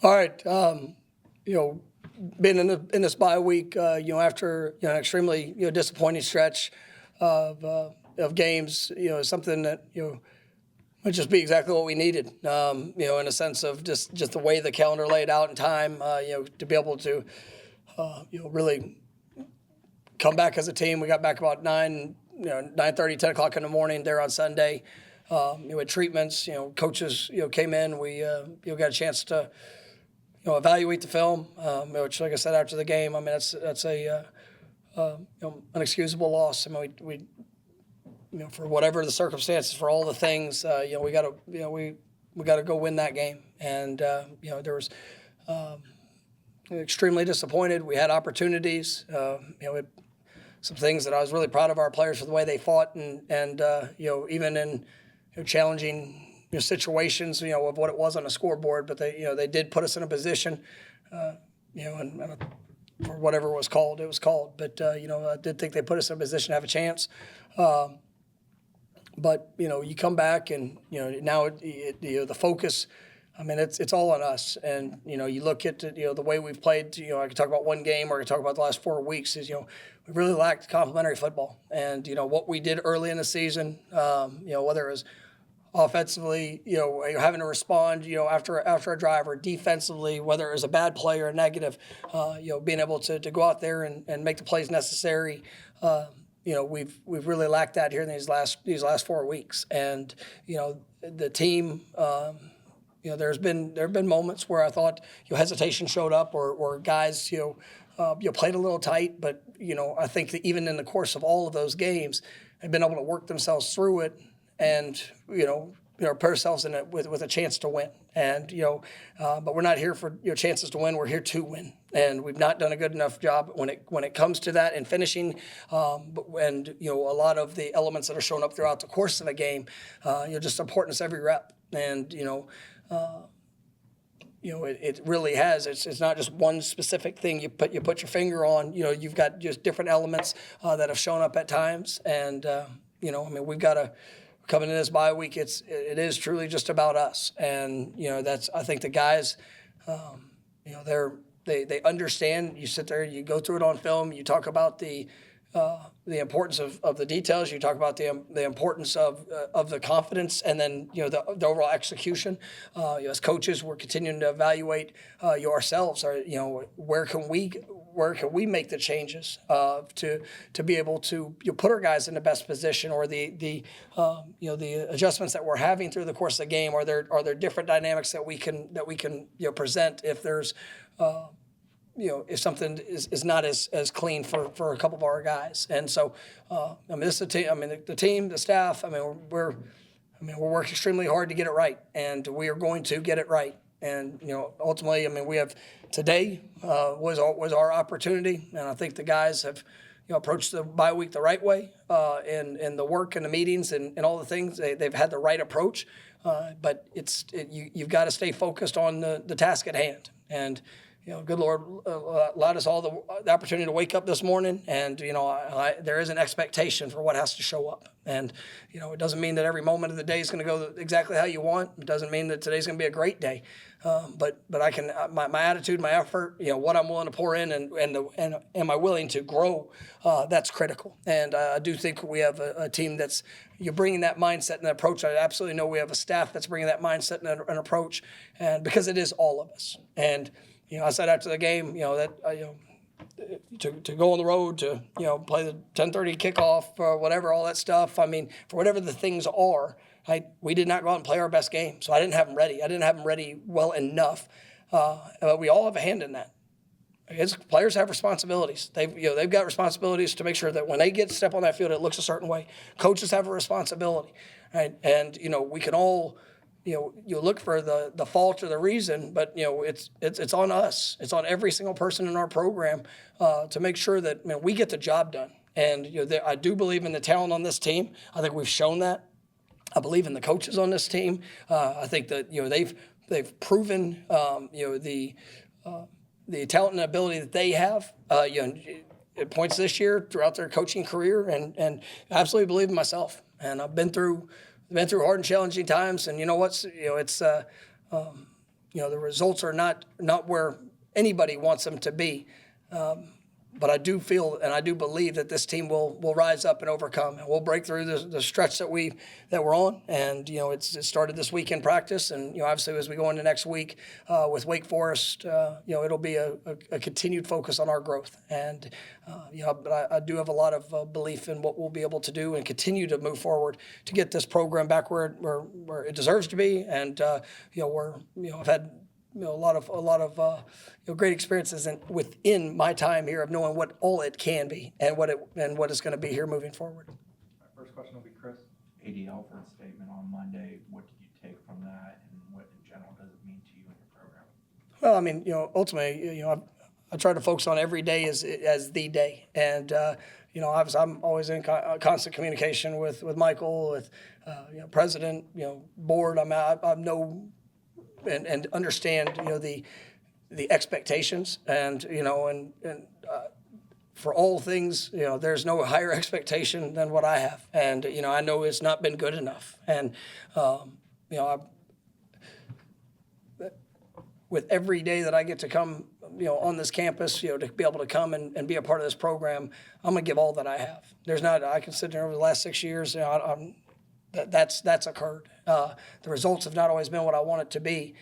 All right. Being in this bye week, after an extremely disappointing stretch of games, something that would just be exactly what we needed. In a sense of just the way the calendar laid out in time, to be able to, really come back as a team. We got back about 9:30, 10 o'clock in the morning there on Sunday. With treatments, coaches, came in. We, got a chance to, evaluate the film, which, like I said, after the game, I mean, that's a unexcusable loss. I mean, we for whatever the circumstances, for all the things, we got to, we got to go win that game. And there was extremely disappointed. We had opportunities. Some things that I was really proud of our players for the way they fought, and even in challenging situations, of what it was on the scoreboard, but they did put us in a position, and for whatever it was called. But I did think they put us in a position to have a chance. But you come back and now the focus. I mean, it's all on us, and you look at the way we've played. I could talk about one game, or I could talk about the last 4 weeks. Is we really lacked complementary football, and what we did early in the season. Whether it was offensively, having to respond, after a drive, or defensively, whether it was a bad play or a negative, being able to go out there and make the plays necessary. We've really lacked that here in these last 4 weeks, and the team. There have been moments where I thought hesitation showed up, or guys played a little tight, but I think that even in the course of all of those games, have been able to work themselves through it, and put ourselves in it with a chance to win. And but we're not here for chances to win. We're here to win, and we've not done a good enough job when it comes to that and finishing. And a lot of the elements that are showing up throughout the course of a game, just importance every rep, and it really has. It's not just one specific thing you put your finger on. You've got just different elements that have shown up at times, and we've got to. Coming in this bye week, it is truly just about us, and that's, I think the guys, they understand. You sit there, you go through it on film, you talk about the importance of the details, you talk about the importance of the confidence, and then the overall execution. As coaches, we're continuing to evaluate ourselves. Where can we make the changes to be able to put our guys in the best position, or the adjustments that we're having through the course of the game? Are there different dynamics that we can present if there's if something is not as clean for a couple of our guys? And so this is a team. The team, the staff. We're working extremely hard to get it right, and we are going to get it right. And ultimately, we have today was our opportunity, and I think the guys have approached the bye week the right way, and the work and the meetings and all the things. They've had the right approach, but you've got to stay focused on the task at hand. And good Lord allowed us all the opportunity to wake up this morning, and there is an expectation for what has to show up. And it doesn't mean that every moment of the day is going to go exactly how you want. It doesn't mean that today's going to be a great day. But I can my attitude, my effort, what I'm willing to pour in, and am I willing to grow? That's critical. And I do think we have a team that's you're bringing that mindset and approach. I absolutely know we have a staff that's bringing that mindset and an approach, and because it is all of us. And I said after the game, to go on the road, to play the 10:30 kickoff or whatever, all that stuff. For whatever the things are, we did not go out and play our best game, so I didn't have them ready. I didn't have them ready well enough. But we all have a hand in that. Players have responsibilities. They've got responsibilities to make sure that when they step on that field, it looks a certain way. Coaches have a responsibility, right? And we can all. You look for the fault or the reason, but it's on us. It's on every single person in our program to make sure that we get the job done. And I do believe in the talent on this team. I think we've shown that. I believe in the coaches on this team. I think that they've proven the talent and ability that they have. At points this year throughout their coaching career, and I absolutely believe in myself. And I've been through hard and challenging times, and it's the results are not where anybody wants them to be. But I do feel and I do believe that this team will rise up and overcome, and we'll break through the stretch that we're on. And it started this week in practice, and obviously as we go into next week with Wake Forest, it'll be a continued focus on our growth. And but I do have a lot of belief in what we'll be able to do and continue to move forward to get this program back where it deserves to be. And I've had a lot of great experiences within my time here of knowing what all it can be and what it's going to be here moving forward. My first question will be Chris. A.D. Alford's statement on Monday. What did you take from that, and what in general does it mean to you and your program? Well, I mean, ultimately, I try to focus on every day as the day, and obviously I'm always in constant communication with Michael, with president, board. I know and understand the expectations, and for all things, there's no higher expectation than what I have, and I know it's not been good enough, and with every day that I get to come on this campus, to be able to come and be a part of this program, I'm going to give all that I have. I can sit there over the last 6 years, that's occurred. The results have not always been what I want it to be,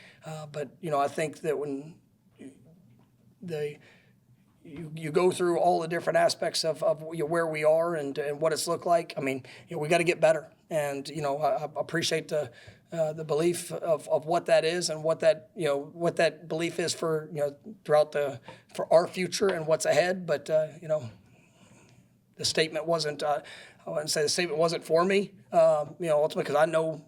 but I think that when you go through all the different aspects of where we are and what it's looked like, I mean, we got to get better, and I appreciate the belief of what that is and what that belief is for for our future and what's ahead. But the statement wasn't. I wouldn't say the statement wasn't for me. Ultimately, because I know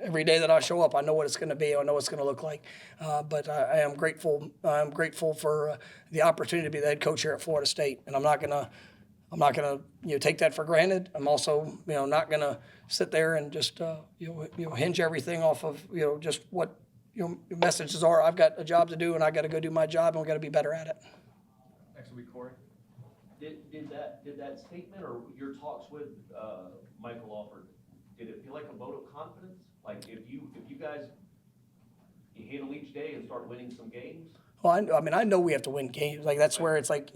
every day that I show up, I know what it's going to be. I know what it's going to look like. But I am grateful. I'm grateful for the opportunity to be the head coach here at Florida State, and I'm not gonna take that for granted. I'm also not gonna sit there and just hinge everything off of just what messages are. I've got a job to do, and I got to go do my job, and we got to be better at it. Next will be Corey. Did that statement or your talks with Michael Alford, did it feel like a vote of confidence? Like if you guys handle each day and start winning some games? Well, I know we have to win games. Like that's where it's like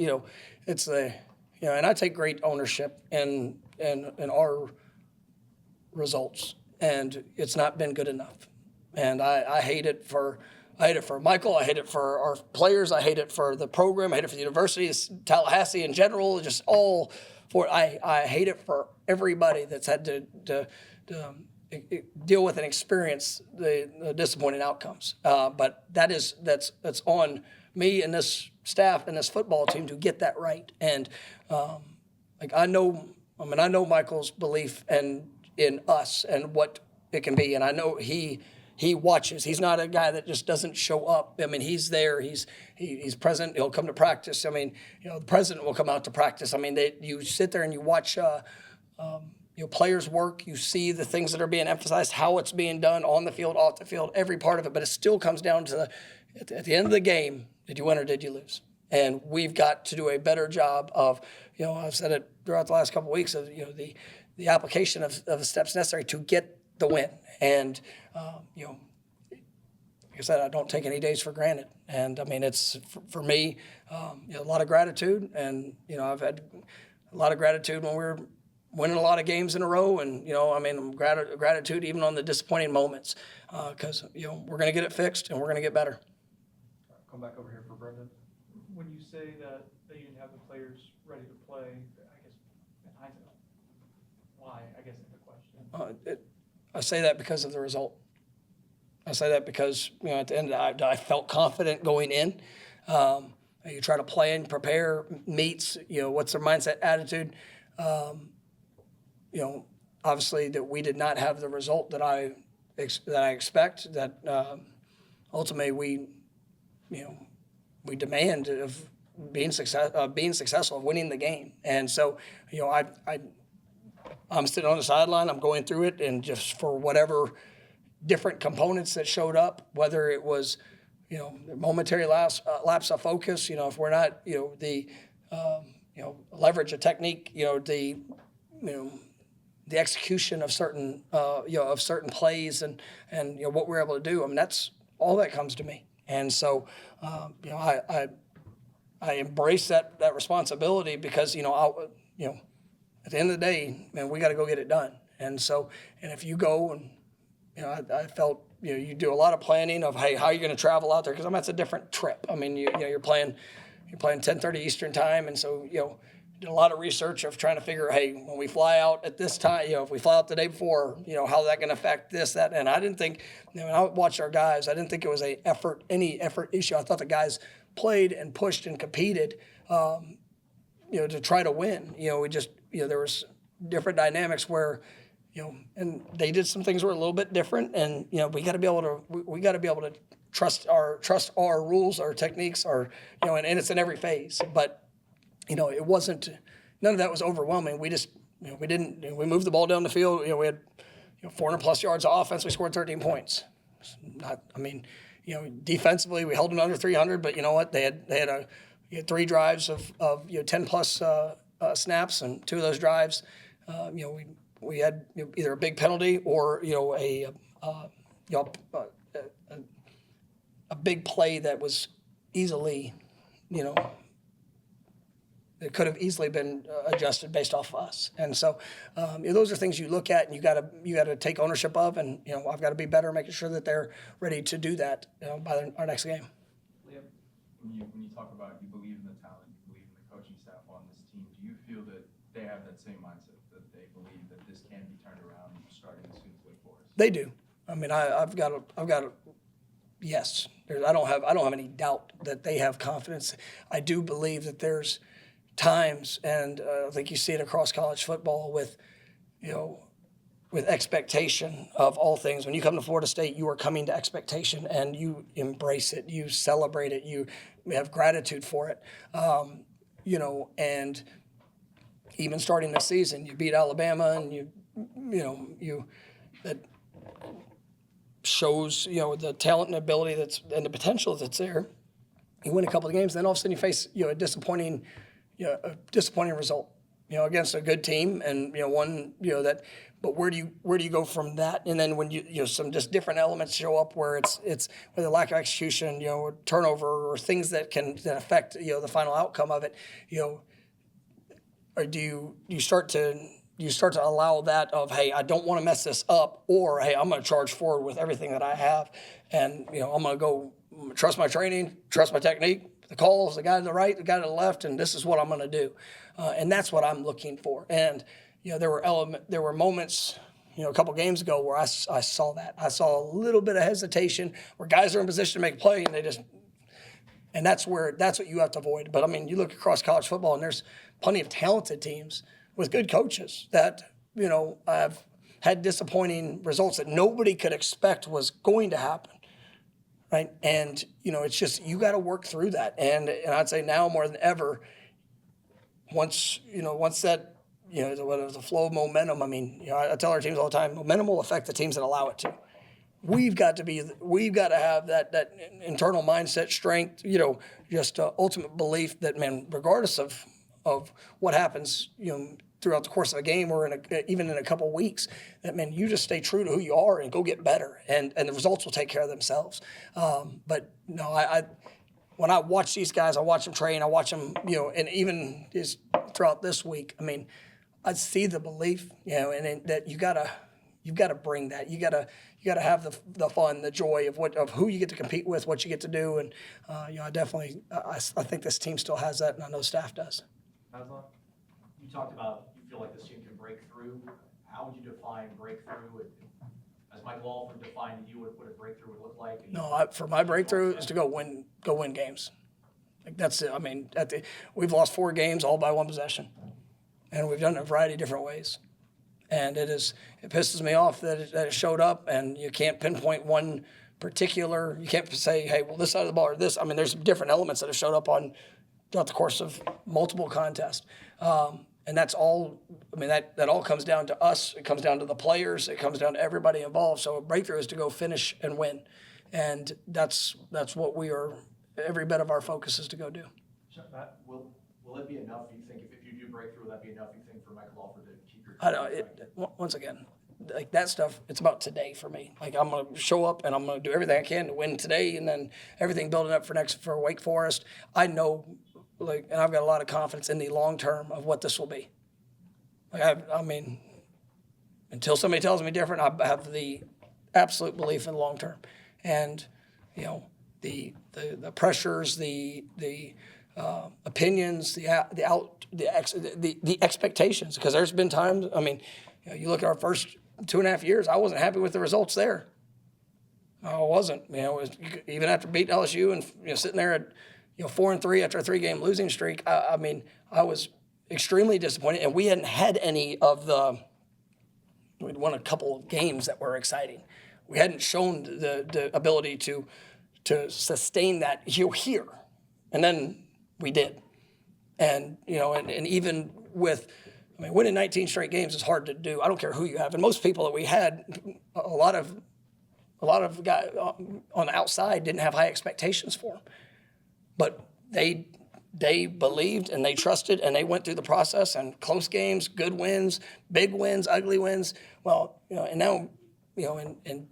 it's and I take great ownership in our results, and it's not been good enough. And I hate it for Michael. I hate it for our players. I hate it for the program. I hate it for the university, Tallahassee in general. Just all for I hate it for everybody that's had to deal with and experience the disappointing outcomes. But that's on me and this staff and this football team to get that right. And I know Michael's belief in us and what it can be, and I know he watches. He's not a guy that just doesn't show up. I mean, he's there. He's present. He'll come to practice. I mean, the president will come out to practice. I mean, you sit there and you watch players work. You see the things that are being emphasized, how it's being done on the field, off the field, every part of it. But it still comes down to at the end of the game, did you win or did you lose? And we've got to do a better job of, I've said it throughout the last couple of weeks of, the application of the steps necessary to get the win. And, like I said, I don't take any days for granted. And, I mean, it's, for me, a lot of gratitude. And, I've had a lot of gratitude when we're winning a lot of games in a row. And, gratitude even on the disappointing moments because, we're going to get it fixed and we're going to get better. Come back over here for Brendan. When you say that you didn't have the players ready to play, I guess in hindsight, why? I guess is the question. I say that because of the result. I say that because, at the end, I felt confident going in. You try to plan, prepare, meets, what's their mindset, attitude. Obviously that we did not have the result that I expect, that ultimately we demand of being successful, of winning the game. And so, I'm sitting on the sideline, I'm going through it, and just for whatever different components that showed up, whether it was, momentary lapse of focus, if we're not, the leverage of technique, the execution of certain, of certain plays and what we're able to do. I mean, that's all that comes to me. And so, you know, I embrace that responsibility because, you know, at the end of the day, man, we got to go get it done. And so, and if you go and, you know, I felt, you know, you do a lot of planning of, hey, how are you going to travel out there? Because that's a different trip. I mean, you're playing 10:30 Eastern time, and so, you know, did a lot of research of trying to figure, hey, when we fly out at this time, you know, if we fly out the day before, you know, how's that going to affect this, that, and I didn't think, you know, when I watched our guys, I didn't think it was any effort issue. I thought the guys played and pushed and competed, you know, to try to win. You know, we just, you know, there was different dynamics where, you know, and they did some things were a little bit different, and you know, we got to be able to trust our rules, our techniques, our, you know, and it's in every phase. But you know, it wasn't, none of that was overwhelming. We just, you know, we moved the ball down the field. You know, we had, you know, 400 plus yards of offense. We scored 13 points. You know, defensively we held them under 300, but you know what? They had 3 drives of you know, 10 plus snaps, and 2 of those drives, you know, we had, you know, either a big penalty or, you know, a big play that was easily, you know, it could have easily been adjusted based off of us. And so, you know, those are things you look at and you gotta take ownership of, and you know, I've got to be better, making sure that they're ready to do that, you know, by our next game. Liam, when you talk about you believe in the talent, you believe in the coaching staff on this team, do you feel that they have that same mindset, that they believe that this can be turned around starting as soon as Wake Forest? They do. I mean, I've got a yes. I don't have any doubt that they have confidence. I do believe that there's times, and I think you see it across college football with, you know, with expectation of all things. When you come to Florida State, you are coming to expectation, and you embrace it, you celebrate it, you have gratitude for it. You know, and even starting the season, you beat Alabama, and that shows, you know, the talent and ability and the potential that's there. You win a couple of games, then all of a sudden you face, you know, a disappointing result, you know, against a good team, and you know, one, you know, that. But where do you go from that? And then when you know, some just different elements show up where it's with a lack of execution, you know, or turnover, or things that affect, you know, the final outcome of it, you know, or do you start to allow that of, hey, I don't want to mess this up, or hey, I'm going to charge forward with everything that I have, and you know, I'm going to trust my training, trust my technique, the calls, the guy to the right, the guy to the left, and this is what I'm going to do, and that's what I'm looking for. And you know, there were moments, you know, a couple games ago where I saw that. I saw a little bit of hesitation where guys are in position to make a play, and that's what you have to avoid. But I mean, you look across college football, and there's plenty of talented teams with good coaches that, you know, have had disappointing results that nobody could expect was going to happen, right? And you know, it's just, you got to work through that. And I'd say now more than ever, once that, you know, the flow of momentum. I mean, you know, I tell our teams all the time, momentum will affect the teams that allow it to. We've got to have that internal mindset strength, you know, just ultimate belief that, man, regardless of what happens, you know, throughout the course of a game or even in a couple of weeks, that, man, you just stay true to who you are and go get better, and the results will take care of themselves. But no, when I watch these guys, I watch them train, I watch them, you know, and even just throughout this week, I mean, I see the belief, you know, and that you've got to bring that. You got to have the fun, the joy of who you get to compete with, what you get to do, and you know, I think this team still has that, and I know staff does. Aslan? You talked about, you feel like this team can break through. How would you define breakthrough? As Mike Norvell defined to you what a breakthrough would look like? No, for my breakthrough is to go win games. Like, that's it. I mean, we've lost 4 games all by 1 possession, and we've done it in a variety of different ways. And it pisses me off that it showed up, and you can't pinpoint one particular. You can't say, hey, well, this side of the ball or this. I mean, there's different elements that have showed up throughout the course of multiple contests. And that's all, I mean, that all comes down to us. It comes down to the players. It comes down to everybody involved. So a breakthrough is to go finish and win. And that's what every bit of our focus is to go do. Will it be enough, you think, if you do breakthrough, will that be enough, you think, for Michael Alford to keep your I don't, once again, like that stuff, it's about today for me. Like I'm going to show up and I'm going to do everything I can to win today, and then everything building up for Wake Forest. I know, like, and I've got a lot of confidence in the long term of what this will be. Like I mean, until somebody tells me different, I have the absolute belief in the long term, and you know the pressures, the opinions, the expectations. Because there's been times. I mean, you look at our first 2.5 years. I wasn't happy with the results there. I wasn't. It was, even after beating LSU and sitting there at 4-3 after a 3-game losing streak. I mean, I was extremely disappointed, and we hadn't had any of the. We'd won a couple of games that were exciting. We hadn't shown the ability to sustain that here, and then we did. And and even with, I mean, winning 19 straight games is hard to do. I don't care who you have, and most people that we had, a lot of guys on the outside didn't have high expectations for them, but they believed and they trusted and they went through the process, and close games, good wins, big wins, ugly wins. Well, and now, in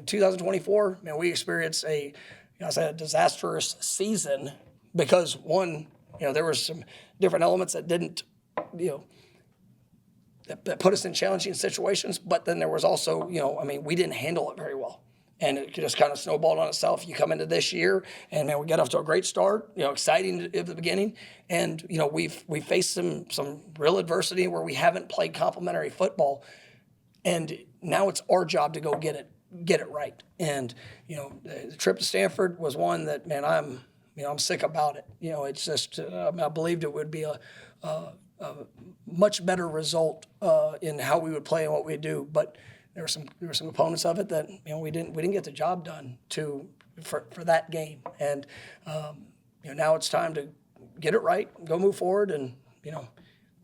2024, we experienced a disastrous season because one, there was some different elements that didn't, that put us in challenging situations, but then there was also, we didn't handle it very well. And it just kind of snowballed on itself. You come into this year, and man, we got off to a great start. Exciting at the beginning, and we've faced some real adversity where we haven't played complementary football, and now it's our job to go get it right. And the trip to Stanford was one that, man, I'm sick about it. It's just I believed it would be a much better result in how we would play and what we do, but. There were some components of it that we didn't get the job done for that game, and now it's time to get it right, go move forward, and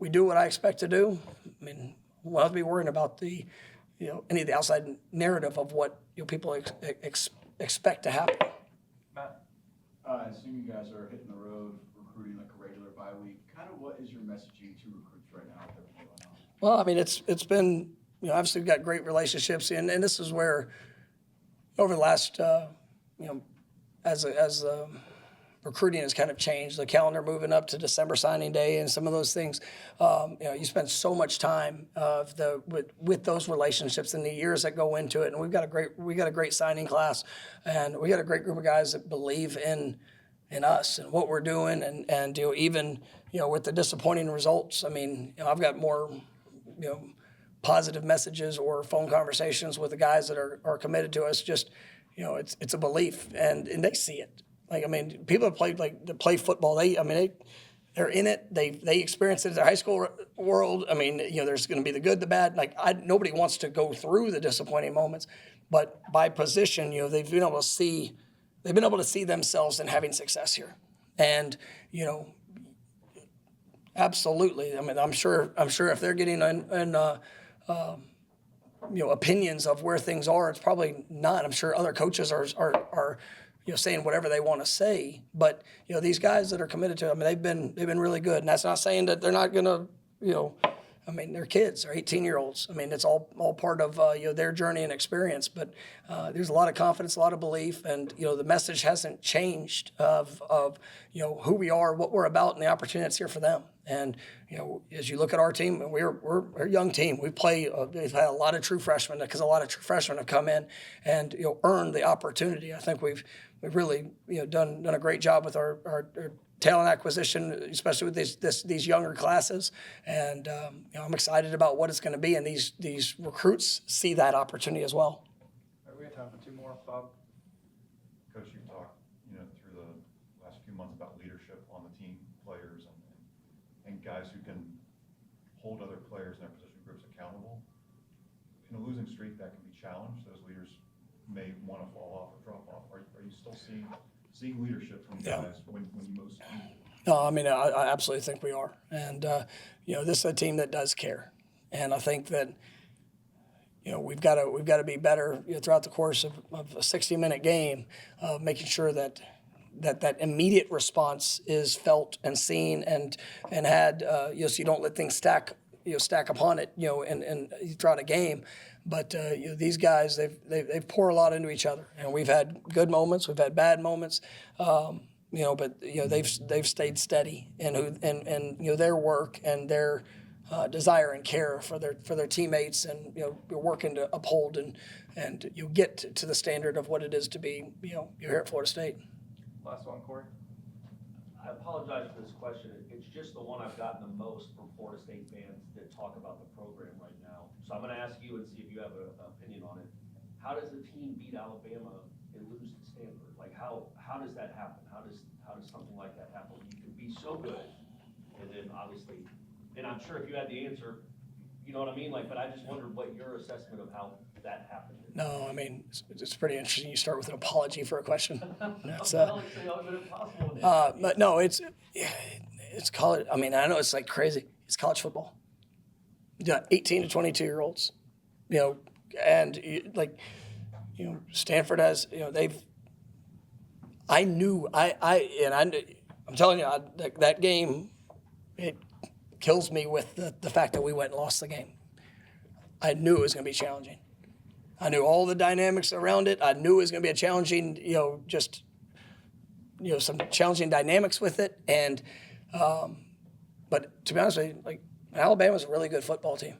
we do what I expect to do. I mean, we'll have to be worrying about the any of the outside narrative of what people expect to happen. Matt, I assume you guys are hitting the road recruiting like a regular bye week. Kind of what is your messaging to recruits right now with everything going on? Well, I mean, it's been. Obviously we've got great relationships, and this is where, over the last, as recruiting has kind of changed, the calendar moving up to December signing day and some of those things, you spend so much time with those relationships and the years that go into it, and we got a great signing class, and we got a great group of guys that believe in us and what we're doing, and even with the disappointing results. I mean, I've got more, positive messages or phone conversations with the guys that are committed to us. Just, it's a belief, and they see it. Like, I mean, people that play football, they're in it. They experience it in their high school world. I mean, there's going to be the good, the bad. Like, nobody wants to go through the disappointing moments, but by position, they've been able to see themselves in having success here, and absolutely. I mean, I'm sure if they're getting opinions of where things are, it's probably not. I'm sure other coaches are saying whatever they want to say, but these guys that are committed to it, I mean, they've been really good, and that's not saying that they're not gonna, I mean, they're kids, they're 18-year-olds. I mean, it's all part of their journey and experience, but there's a lot of confidence, a lot of belief, and the message hasn't changed of who we are, what we're about, and the opportunity that's here for them. And as you look at our team, we're a young team. We've had a lot of true freshmen, because a lot of true freshmen have come in and earned the opportunity. I think we've really done a great job with our talent acquisition, especially with these younger classes, and I'm excited about what it's going to be. And these recruits see that opportunity as well. All right, we have time for 2 more, Bob. Coach, you've talked, through the last few months about leadership on the team, players, and guys who can hold other players in their position groups accountable. In a losing streak, that can be challenged. Those leaders may want to fall off or drop off. Are you still seeing leadership from guys when you most need it? No, I mean, I absolutely think we are. And, this is a team that does care. And I think that, we've got to be better throughout the course of a 60-minute game, making sure that immediate response is felt and seen and had, so you don't let things stack upon it, and throughout a game. But these guys, they've poured a lot into each other, and we've had good moments, we've had bad moments, but they've stayed steady and their work and their desire and care for their teammates, and you're working to uphold and you get to the standard of what it is to be you're here at Florida State. Last one, Corey. I apologize for this question. It's just the one I've gotten the most from Florida State fans that talk about the program right now. So I'm going to ask you and see if you have an opinion on it. How does a team beat Alabama and lose to Stanford? Like how does that happen? How does something like that happen? You can be so good, and then obviously, and I'm sure if you had the answer, you know what I mean. But I just wondered what your assessment of how that happened. No, I mean it's pretty interesting. You start with an apology for a question. That's, Well, it's impossible. but no, it's college. I mean, I know it's like crazy. It's college football. You got 18 to 22-year-olds, and Stanford has, I'm telling you, that game, it kills me with the fact that we went and lost the game. I knew it was going to be challenging. I knew all the dynamics around it. I knew it was going to be a challenging, some challenging dynamics with it. And, but to be honest with you, Alabama's a really good football team.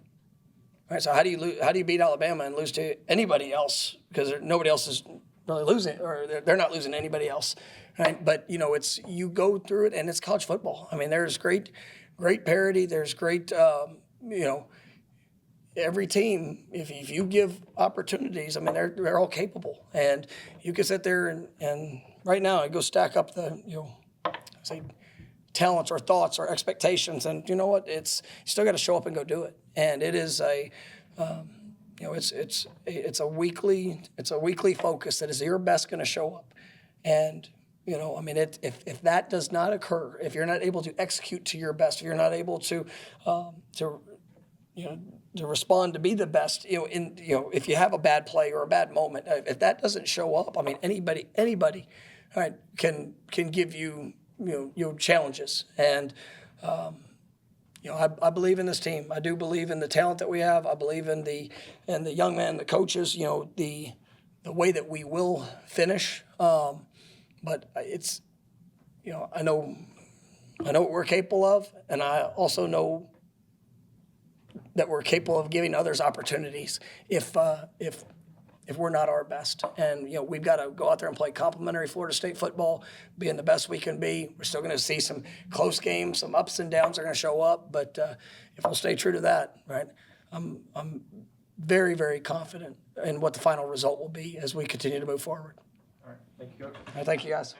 All right, so how do you beat Alabama and lose to anybody else? Because nobody else is really losing, or they're not losing to anybody else, right? But you go through it, and it's college football. I mean, there's great parity. There's great, every team, if you give opportunities, I mean, they're all capable, and you can sit there and right now I go stack up the say talents or thoughts or expectations, and you know what? You still got to show up and go do it, and it is it's a weekly focus that is your best going to show up, and if that does not occur, if you're not able to execute to your best, if you're not able to respond to be the best, if you have a bad play or a bad moment, if that doesn't show up, I mean, anybody, all right, can give you, challenges. And, I believe in this team. I do believe in the talent that we have. I believe in the young men, the coaches, the way that we will finish. But it's, I know what we're capable of, and I also know that we're capable of giving others opportunities if we're not our best. And we've got to go out there and play complimentary Florida State football, being the best we can be. We're still going to see some close games, some ups and downs are going to show up, but if we'll stay true to that, right, I'm very, very confident in what the final result will be as we continue to move forward. All right, thank you, Coach. All right, thank you, guys.